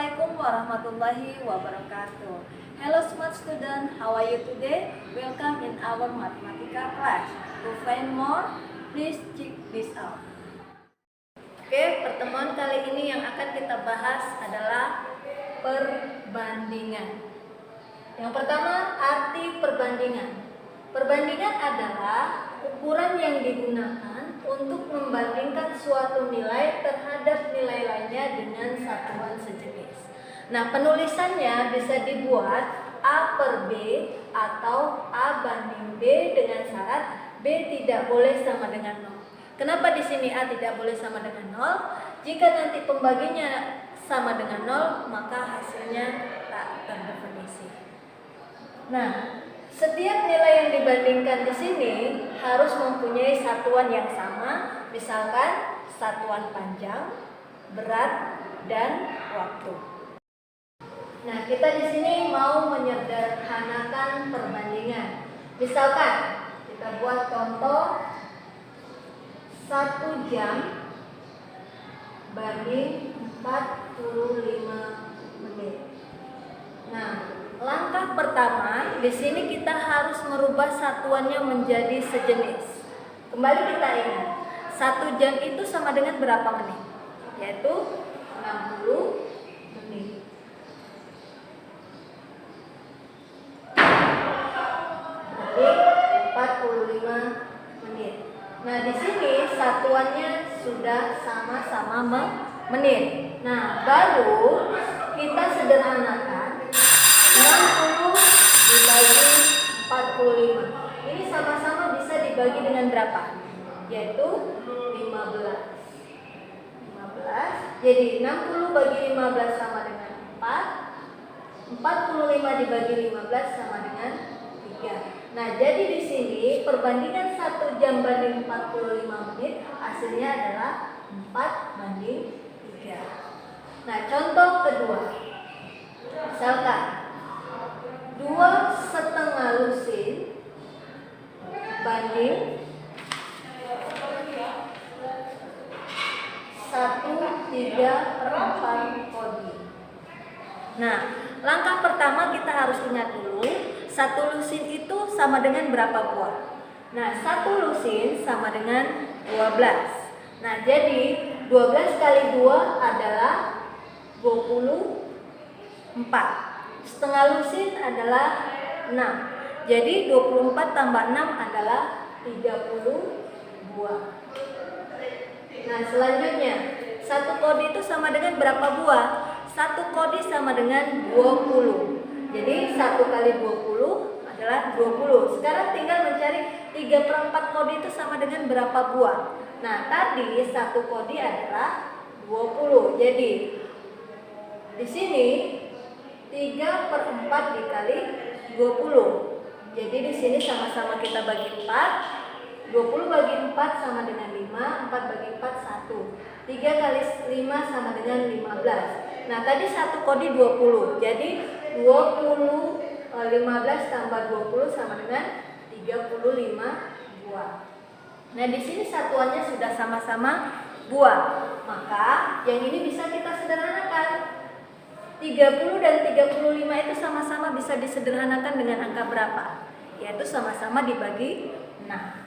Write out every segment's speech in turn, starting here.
Assalamualaikum warahmatullahi wabarakatuh. Hello smart student, how are you today? Welcome in our Mathematica class. To find more, please check this out. Oke, pertemuan kali ini yang akan kita bahas adalah perbandingan. Yang pertama, arti perbandingan. Perbandingan adalah ukuran yang digunakan untuk membandingkan suatu nilai terhadap nilai lainnya dengan satuan sejenis. Nah, penulisannya bisa dibuat A per B atau A banding B dengan syarat B tidak boleh sama dengan 0. Kenapa di sini A tidak boleh sama dengan 0? Jika nanti pembaginya sama dengan 0, maka hasilnya tak terdefinisi. Nah, setiap nilai yang dibandingkan di sini harus mempunyai satuan yang sama, misalkan satuan panjang, berat, dan waktu. Nah, kita di sini mau menyederhanakan perbandingan. Misalkan kita buat contoh 1 jam banding 45 menit. Nah, langkah pertama, di sini kita harus merubah satuannya menjadi sejenis. Kembali kita ingat, 1 jam itu sama dengan berapa menit? Yaitu 60 menit. Berarti 45 menit. Nah, di sini satuannya sudah sama-sama menit. Nah, baru kita sederhanakan 60 dibagi 45. Ini sama-sama bisa dibagi dengan berapa? Yaitu 15. Jadi 60 bagi 15 sama dengan 4. 45 dibagi 15 sama dengan 3. Nah, jadi di sini perbandingan 1 jam banding 45 menit hasilnya adalah 4 banding 3. Nah, contoh kedua. Misalkan 2,5 lusin banding 1/3/4 kodi. Nah, langkah pertama kita harus ingat dulu, 1 lusin itu sama dengan berapa buah? Nah, 1 lusin sama dengan 12. Nah, jadi 12 kali 2 adalah 24. Setengah lusin adalah 6. Jadi 24 tambah 6 adalah 30 buah. Nah, selanjutnya 1 kodi itu sama dengan berapa buah? 1 kodi sama dengan 20. Jadi 1 kali 20 adalah 20. Sekarang tinggal mencari 3/4 kodi itu sama dengan berapa buah? Nah, tadi 1 kodi adalah 20. Jadi di sini 3/4 dikali 20. Jadi di sini sama-sama kita bagi 4. 20 bagi 4 sama dengan 5. 4 bagi 4 1. 3 kali 5 sama dengan 15. Nah, tadi 1 kodi 20. Jadi 15 tambah 20 sama dengan 35 buah. Nah, di sini satuannya sudah sama-sama buah. Maka yang ini bisa kita sederhanakan. 30 dan 35 itu sama-sama bisa disederhanakan dengan angka berapa? Yaitu sama-sama dibagi 6.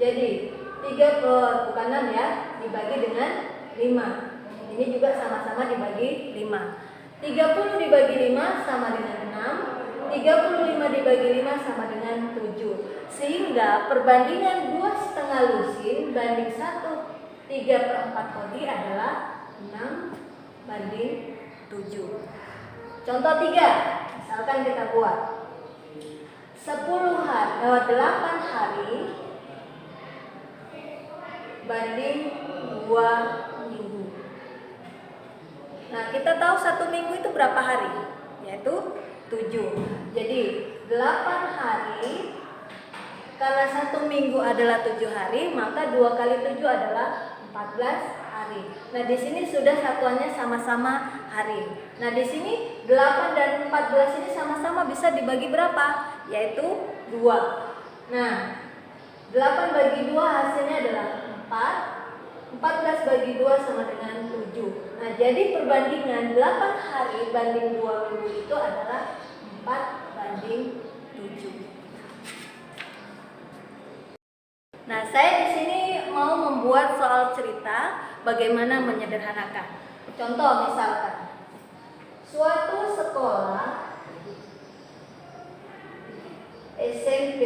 Jadi bukan 6 ya, dibagi dengan 5. Ini juga sama-sama dibagi 5. 30 dibagi 5 sama dengan 6. 35 dibagi 5 sama dengan 7. Sehingga perbandingan 2,5 lusin banding 1/3/4 kodi adalah 6 banding 7. Contoh 3, misalkan kita buat 8 hari banding 2 minggu. Nah, kita tahu 1 minggu itu berapa hari? Yaitu 7. Jadi 8 hari, karena 1 minggu adalah 7 hari, maka 2 kali 7 adalah 14 hari. Nah, di sini sudah satuannya sama-sama hari. Nah, di sini 8 dan 14 ini sama-sama bisa dibagi berapa? Yaitu 2. Nah, 8 bagi 2 hasilnya adalah 4. 14 bagi 2 sama dengan 7. Nah, jadi perbandingan 8 hari banding 2 minggu itu adalah 4:7. Nah, saya di sini mau membuat soal cerita bagaimana menyederhanakan. Contoh misalkan, suatu sekolah SMP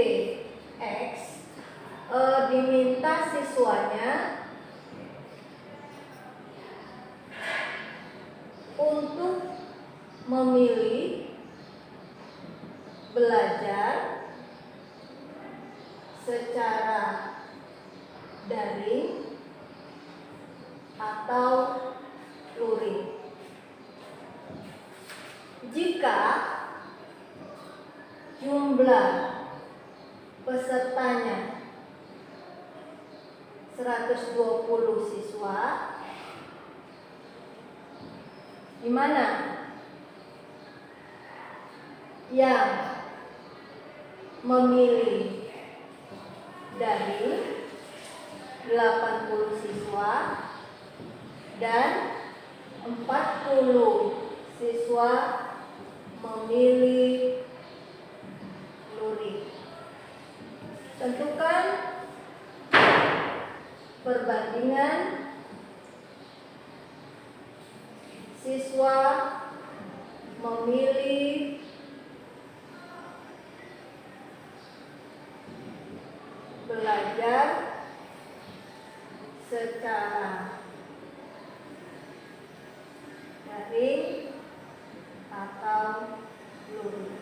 X diminta siswanya untuk memilih belajar secara daring atau luring. Jika jumlah pesertanya 120 siswa, di mana yang memilih daring 80 siswa dan 40 siswa memilih luring. Tentukan perbandingan siswa memilih belajar secara daring atau luring.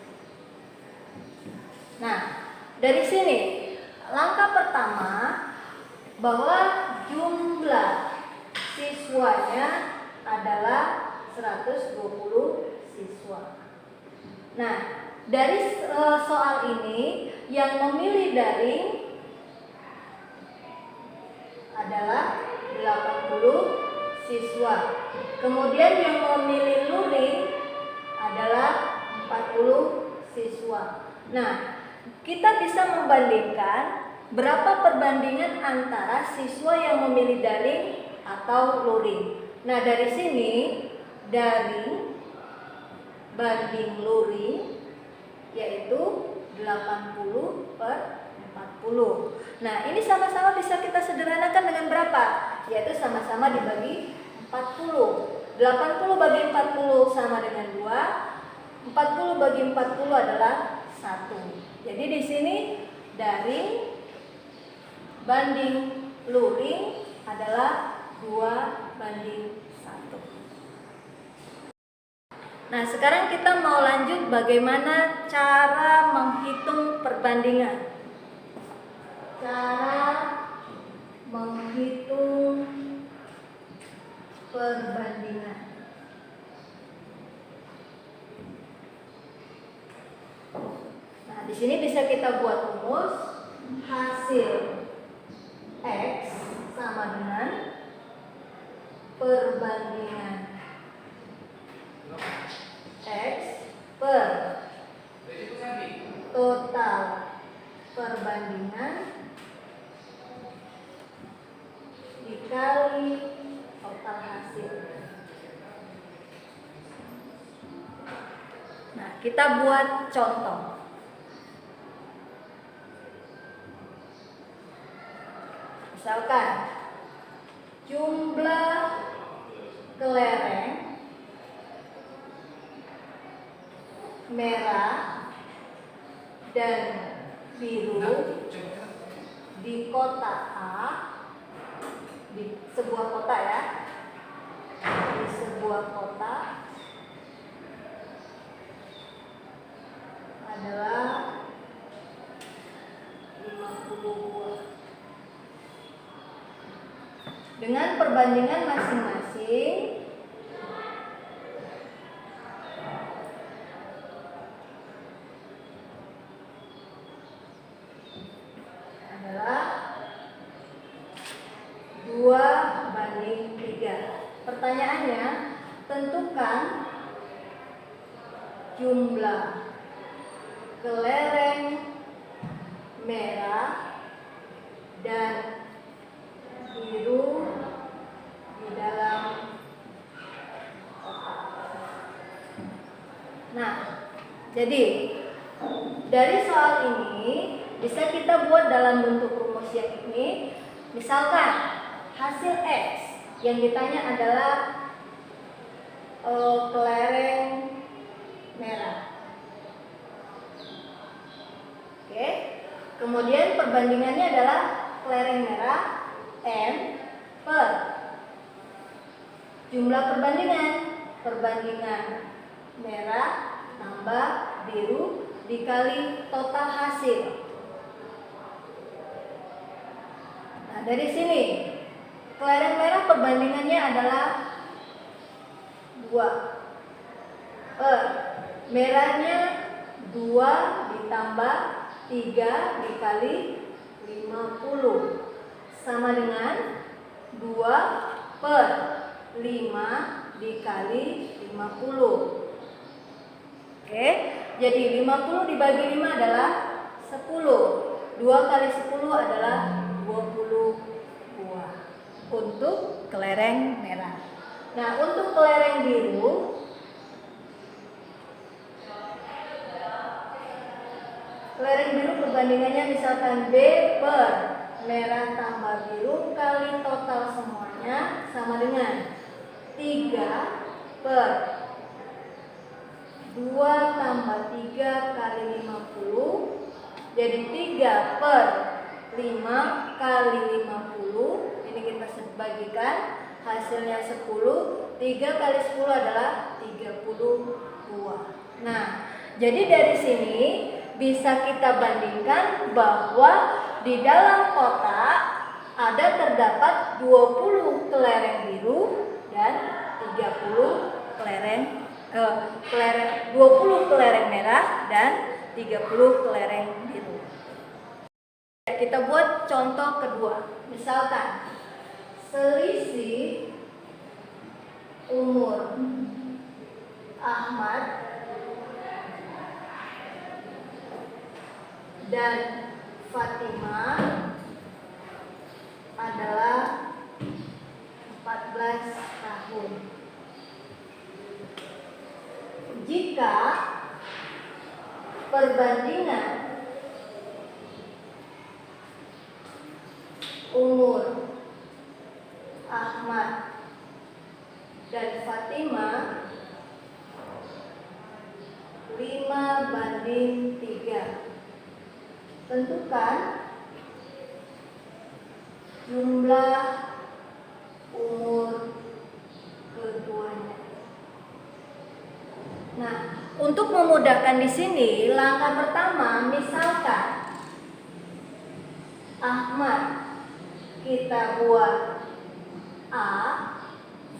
Nah, dari sini langkah pertama bahwa jumlah siswanya adalah 120 siswa. Nah, dari soal ini yang memilih daring adalah 80 siswa. Kemudian yang memilih luring adalah 40 siswa. Nah, kita bisa membandingkan berapa perbandingan antara siswa yang memilih daring atau luring. Nah, dari sini daring banding luring yaitu 80/40. Nah, ini sama-sama bisa kita sederhanakan dengan berapa? Yaitu sama-sama dibagi 40. 80 bagi 40 sama dengan 2. 40 bagi 40 adalah 1. Jadi di sini daring banding luring adalah 2:1. Nah, sekarang kita mau lanjut bagaimana cara menghitung perbandingan. Cara menghitung perbandingan. Nah, di sini bisa kita buat rumus hasil X sama dengan perbandingan X per total perbandingan dikali total hasil. Nah, kita buat contoh. Misalkan jumlah kelereng merah dan biru di kota A, di sebuah kota ya, di sebuah kota adalah 50 buah. Dengan perbandingan masing-masing adalah 2:3. Pertanyaannya, tentukan jumlah kelereng merah dan biru di dalam Nah, jadi dari soal ini bisa kita buat dalam bentuk rumus yang ini. Misalkan hasil X yang ditanya adalah kelereng merah. Oke. Kemudian perbandingannya adalah kelereng merah M per jumlah perbandingan merah tambah biru dikali total hasil. Nah, dari sini kelereng merah perbandingannya adalah 2 per merahnya 2 ditambah 3 dikali 50 sama dengan 2 per 5 dikali 50. Oke, jadi 50 dibagi 5 adalah 10. 2 kali 10 adalah 20 buah untuk kelereng merah. Nah, untuk kelereng biru perbandingannya misalkan B per merah tambah biru kali total semuanya sama dengan 3 per 2 tambah 3 kali 50. Jadi 3 per 5 kali 50. Ini kita bagikan, hasilnya 10. 3 kali 10 adalah 30 buah. Nah, jadi dari sini bisa kita bandingkan bahwa di dalam kotak ada terdapat 20 kelereng biru dan 30 20 kelereng merah dan 30 kelereng biru. Kita buat contoh kedua. Misalkan selisih umur Ahmad dan Fatimah adalah 14 tahun. Jika perbandingan umur Ahmad dan Fatimah 5:3, tentukan jumlah umur keduanya. Nah, untuk memudahkan di sini, langkah pertama misalkan Ahmad kita buat A,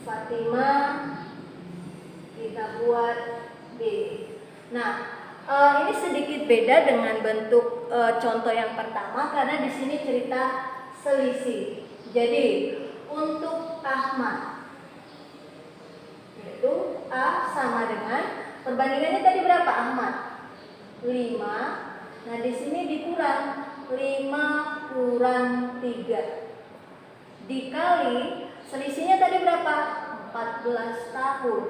Fatimah kita buat B. Nah, ini sedikit beda dengan bentuk contoh yang pertama karena di sini cerita selisih. Jadi untuk Ahmad yaitu A sama dengan perbandingannya tadi berapa Ahmad? 5. Nah, di sini dikurang 5 kurang 3 dikali selisihnya tadi berapa? 14 tahun.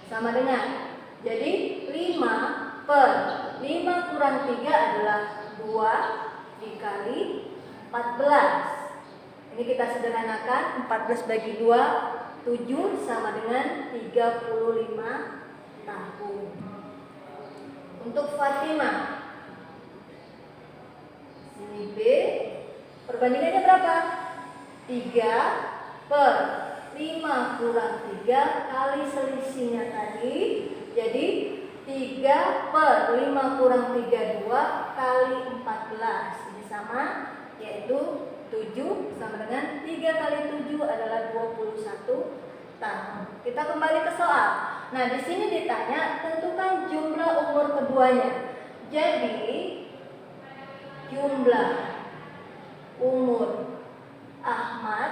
Sama dengan, jadi 5 per 5 kurang 3 adalah 2 dikali 14. Ini kita sederhanakan, 14 bagi 2, 7 sama dengan 35 tahun. Untuk Fatimah, sini B, perbandingannya berapa? 3 per 5 kurang 3 kali selisihnya tadi. Jadi 3 per 5 kurang 3, 2 kali 14. Ini sama, yaitu 7 sama dengan 3 kali 7 adalah 21 tahun. Kita kembali ke soal. Nah, di sini ditanya tentukan jumlah umur keduanya. Jadi jumlah umur Ahmad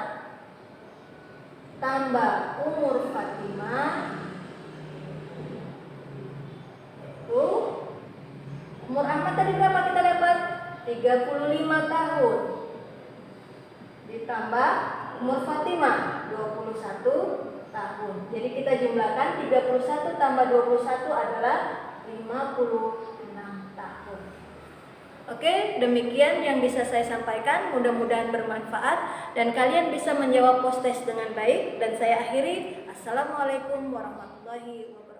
tambah umur Fatimah itu umur Ahmad tadi berapa kita dapat? 35 tahun ditambah umur Fatimah 21 tahun. Jadi kita jumlahkan 31 tambah 21 adalah 56 tahun. Oke, demikian yang bisa saya sampaikan. Mudah-mudahan bermanfaat dan kalian bisa menjawab post test dengan baik. Dan saya akhiri. Assalamualaikum warahmatullahi wabarakatuh.